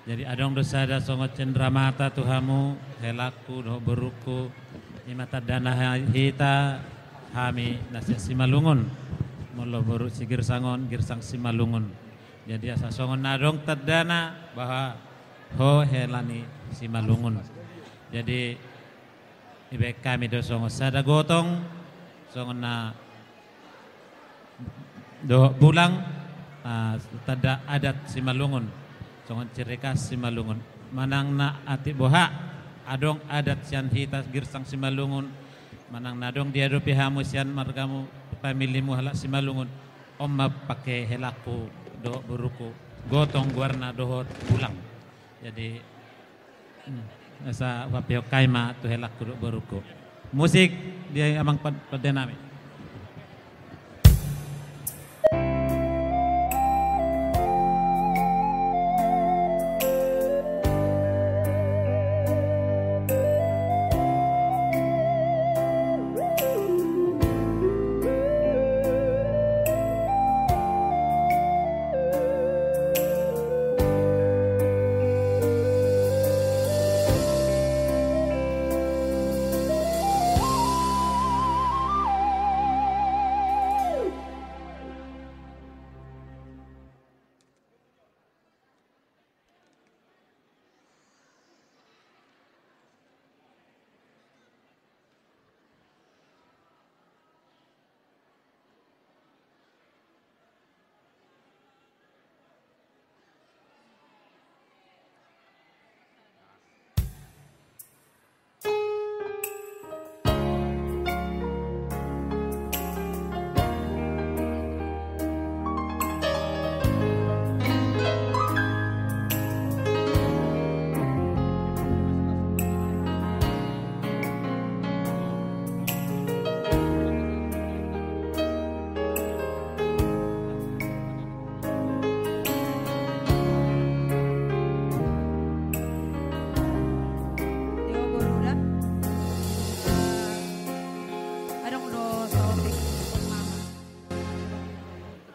Jadi adong dosa ada songo cendramata tuhamu helaku doh beruku di mata dana hita hami nasi simalungun molo beru si girsangon girsang simalungun. Jadi asa songon nadong terdana bahwa ho helani simalungun. Jadi ibe kami do songo sada gotong songon na do bulang tada adat simalungun. Songon cirikas simalungun manang na ati boha adong adat sian hita girsang simalungun manang nadong dia do pihamu sian margamu pamilimu halak simalungun omma pakai helaku do buruku gotong guarna dohot pulang. Jadi nasa wapio kaima tu helaku do buruku musik dia amang padenami.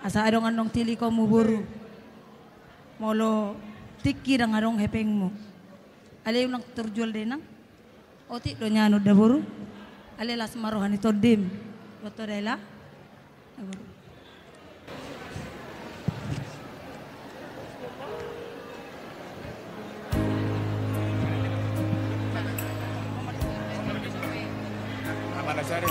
Asa adong anong tili ko muburu. Molo tiki dang adong hepeng mo. Ale yung nang turjual din nang. Oti do nyano daburu. Ale las marohan ito dim. Loto dela. Daburu. Malasari